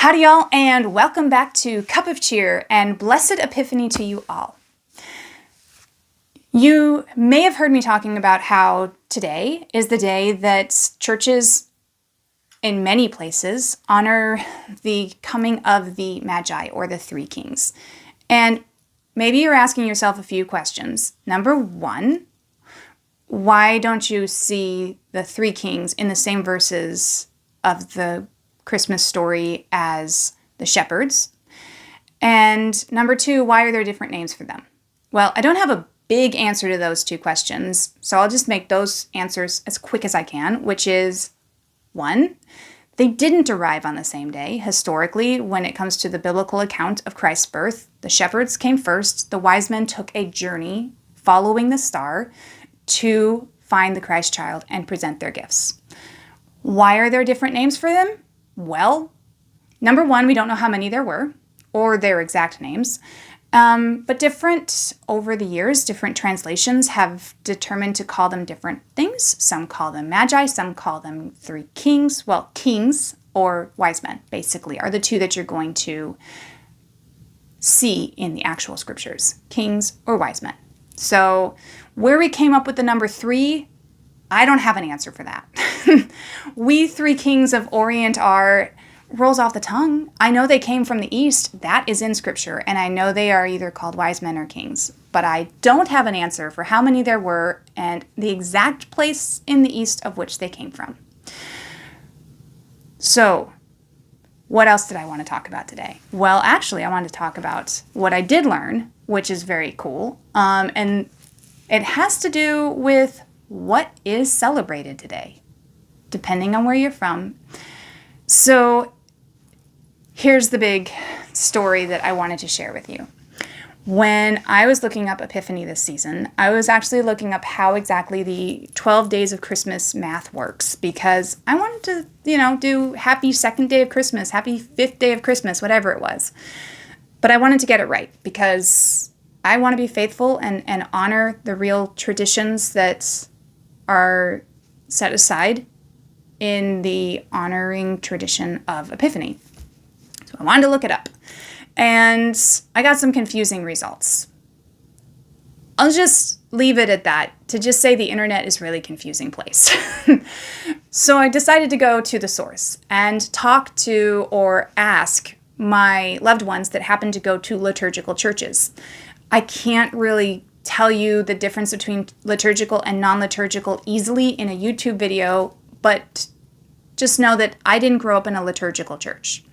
Howdy y'all, and welcome back to Cup of Cheer, and blessed Epiphany to you all. You may have heard me talking about how today is the day that churches in many places honor the coming of the Magi, or the Three Kings. And maybe you're asking yourself a few questions. Number one, why don't you see the Three Kings in the same verses of the Christmas story as the shepherds? And number two, why are there different names for them? Well, I don't have a big answer to those two questions, so I'll just make those answers as quick as I can, which is, one, they didn't arrive on the same day. Historically, when it comes to the biblical account of Christ's birth, the shepherds came first. The wise men took a journey following the star to find the Christ child and present their gifts. Why are there different names for them? Well, number one, we don't know how many there were, or their exact names. But different, over the years, different translations have determined to call them different things. Some call them magi, some call them three kings. Well, kings or wise men, basically, are the two that you're going to see in the actual scriptures. Kings or wise men. So where we came up with the number three, I don't have an answer for that. We three kings of Orient rolls off the tongue. I know they came from the East. That is in Scripture. And I know they are either called wise men or kings. But I don't have an answer for how many there were and the exact place in the East of which they came from. So, what else did I want to talk about today? Well, actually, I wanted to talk about what I did learn, which is very cool. And it has to do with what is celebrated today, depending on where you're from. So here's the big story that I wanted to share with you. When I was looking up Epiphany this season, I was actually looking up how exactly the 12 days of Christmas math works, because I wanted to, do happy second day of Christmas, happy fifth day of Christmas, whatever it was. But I wanted to get it right because I want to be faithful and honor the real traditions that are set aside in the honoring tradition of Epiphany. So I wanted to look it up. And I got some confusing results. I'll just leave it at that, to just say the internet is a really confusing place. So I decided to go to the source and talk to or ask my loved ones that happen to go to liturgical churches. I can't really tell you the difference between liturgical and non-liturgical easily in a YouTube video, but just know that I didn't grow up in a liturgical church.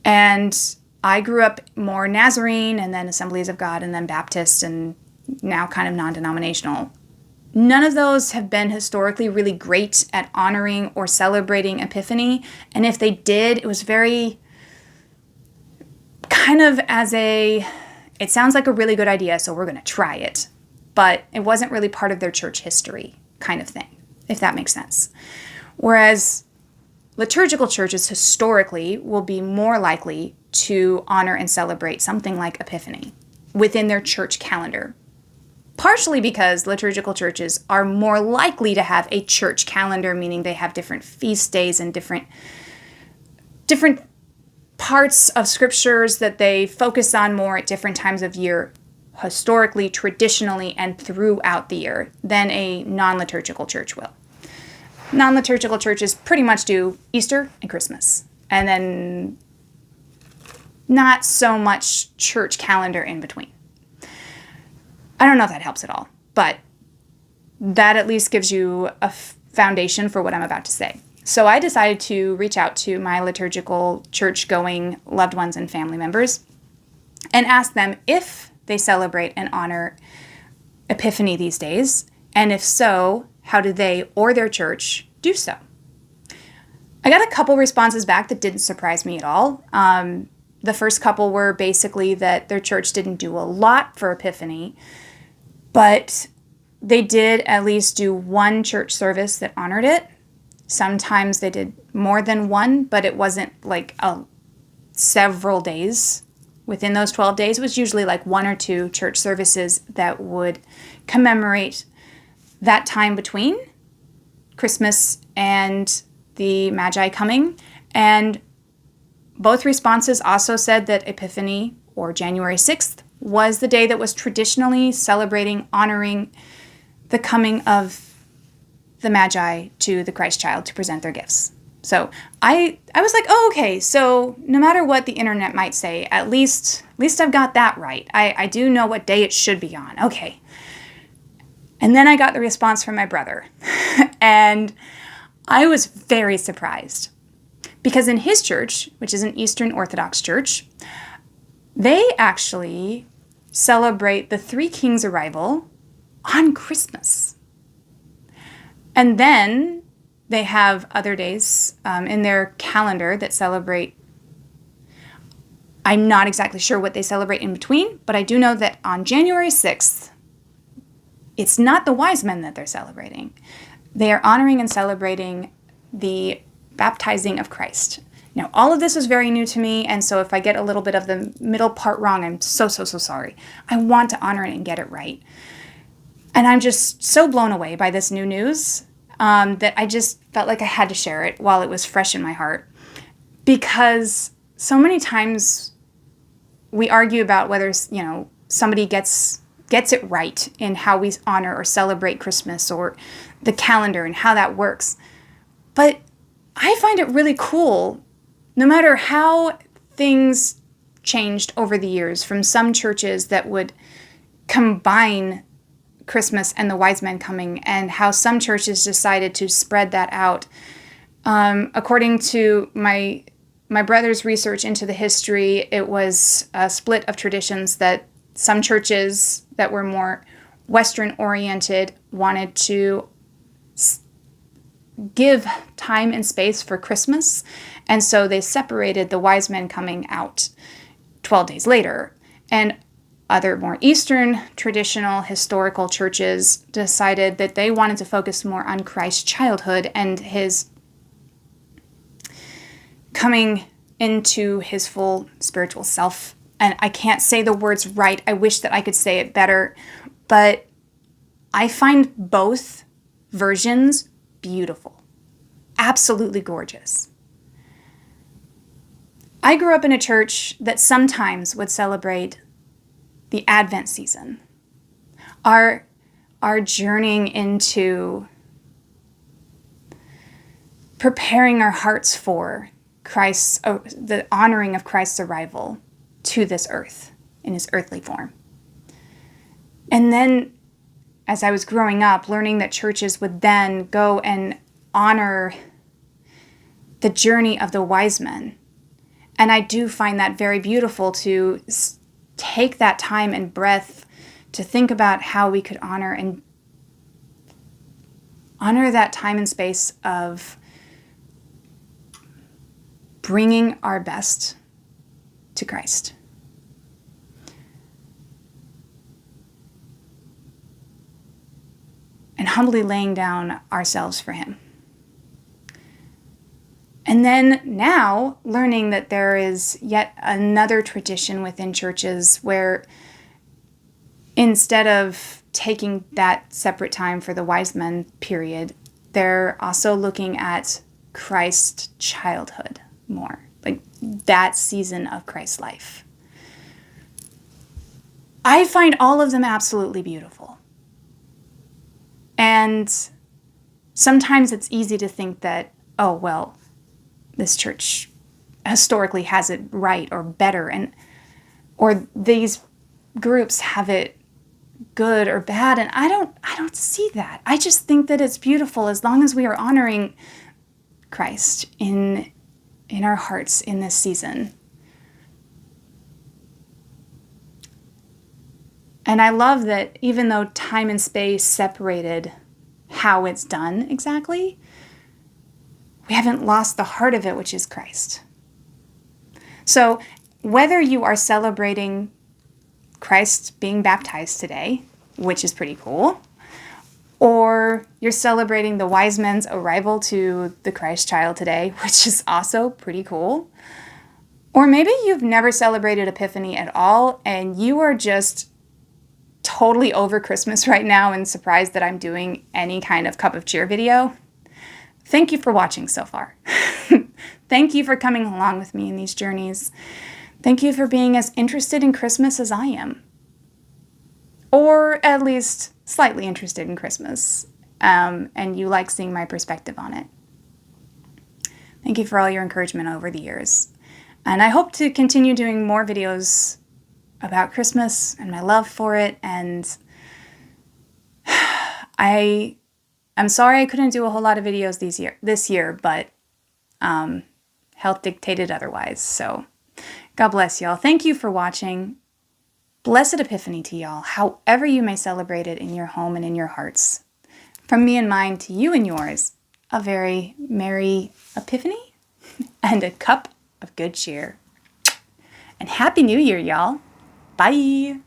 And I grew up more Nazarene, and then Assemblies of God, and then Baptist, and now kind of non-denominational. None of those have been historically really great at honoring or celebrating Epiphany. And if they did, it was very kind of it sounds like a really good idea, so we're going to try it. But it wasn't really part of their church history kind of thing, if that makes sense. Whereas liturgical churches historically will be more likely to honor and celebrate something like Epiphany within their church calendar. Partially because liturgical churches are more likely to have a church calendar, meaning they have different feast days and different parts of scriptures that they focus on more at different times of year, historically, traditionally, and throughout the year than a non-liturgical church will. Non-liturgical churches pretty much do Easter and Christmas, and then not so much church calendar in between. I don't know if that helps at all, but that at least gives you a foundation for what I'm about to say. So I decided to reach out to my liturgical church-going loved ones and family members and ask them if they celebrate and honor Epiphany these days, and if so, how do they or their church do so? I got a couple responses back that didn't surprise me at all. The first couple were basically that their church didn't do a lot for Epiphany, but they did at least do one church service that honored it. Sometimes they did more than one, but it wasn't like several days. Within those 12 days, it was usually like one or two church services that would commemorate that time between Christmas and the Magi coming. And Both responses also said that Epiphany, or January 6th, was the day that was traditionally celebrating, honoring the coming of the Magi to the Christ child to present their gifts. So I was like, oh, okay, so no matter what the internet might say, at least I've got that right. I do know what day it should be on. Okay. And then I got the response from my brother. And I was very surprised. Because in his church, which is an Eastern Orthodox church, they actually celebrate the Three Kings' arrival on Christmas. And then they have other days in their calendar that celebrate. I'm not exactly sure what they celebrate in between, but I do know that on January 6th, it's not the wise men that they're celebrating. They are honoring and celebrating the baptizing of Christ. Now, all of this is very new to me, and so if I get a little bit of the middle part wrong, I'm so sorry. I want to honor it and get it right. And I'm just so blown away by this new news that I just felt like I had to share it while it was fresh in my heart. Because so many times we argue about whether, somebody gets it right in how we honor or celebrate Christmas or the calendar and how that works. But I find it really cool, no matter how things changed over the years, from some churches that would combine Christmas and the wise men coming, and how some churches decided to spread that out. According to my brother's research into the history, it was a split of traditions that some churches that were more Western oriented wanted to give time and space for Christmas, and so they separated the wise men coming out 12 days later. And other more Eastern traditional historical churches decided that they wanted to focus more on Christ's childhood and his coming into his full spiritual self. And I can't say the words right. I wish that I could say it better, but I find both versions beautiful, absolutely gorgeous. I grew up in a church that sometimes would celebrate the Advent season, our journeying into preparing our hearts for Christ's, the honoring of Christ's arrival to this earth in his earthly form. And then, as I was growing up, learning that churches would then go and honor the journey of the wise men. And I do find that very beautiful to take that time and breath to think about how we could honor that time and space of bringing our best to Christ. And humbly laying down ourselves for him. And then now learning that there is yet another tradition within churches where instead of taking that separate time for the wise men period, they're also looking at Christ's childhood more, like that season of Christ's life. I find all of them absolutely beautiful. And sometimes it's easy to think that, oh, well, this church historically has it right or better, or these groups have it good or bad, and I don't see that. I just think that it's beautiful as long as we are honoring Christ in our hearts in this season. And I love that even though time and space separated how it's done exactly, we haven't lost the heart of it, which is Christ. So whether you are celebrating Christ being baptized today, which is pretty cool, or you're celebrating the wise men's arrival to the Christ child today, which is also pretty cool, or maybe you've never celebrated Epiphany at all and you are just totally over Christmas right now and surprised that I'm doing any kind of cup of cheer video, thank you for watching so far. Thank you for coming along with me in these journeys. Thank you for being as interested in Christmas as I am. Or at least slightly interested in Christmas. And you like seeing my perspective on it. Thank you for all your encouragement over the years. And I hope to continue doing more videos about Christmas and my love for it. And I'm sorry I couldn't do a whole lot of videos this year, but health dictated otherwise. So God bless y'all. Thank you for watching. Blessed Epiphany to y'all, however you may celebrate it in your home and in your hearts. From me and mine to you and yours, a very merry Epiphany and a cup of good cheer. And Happy New Year, y'all. Bye.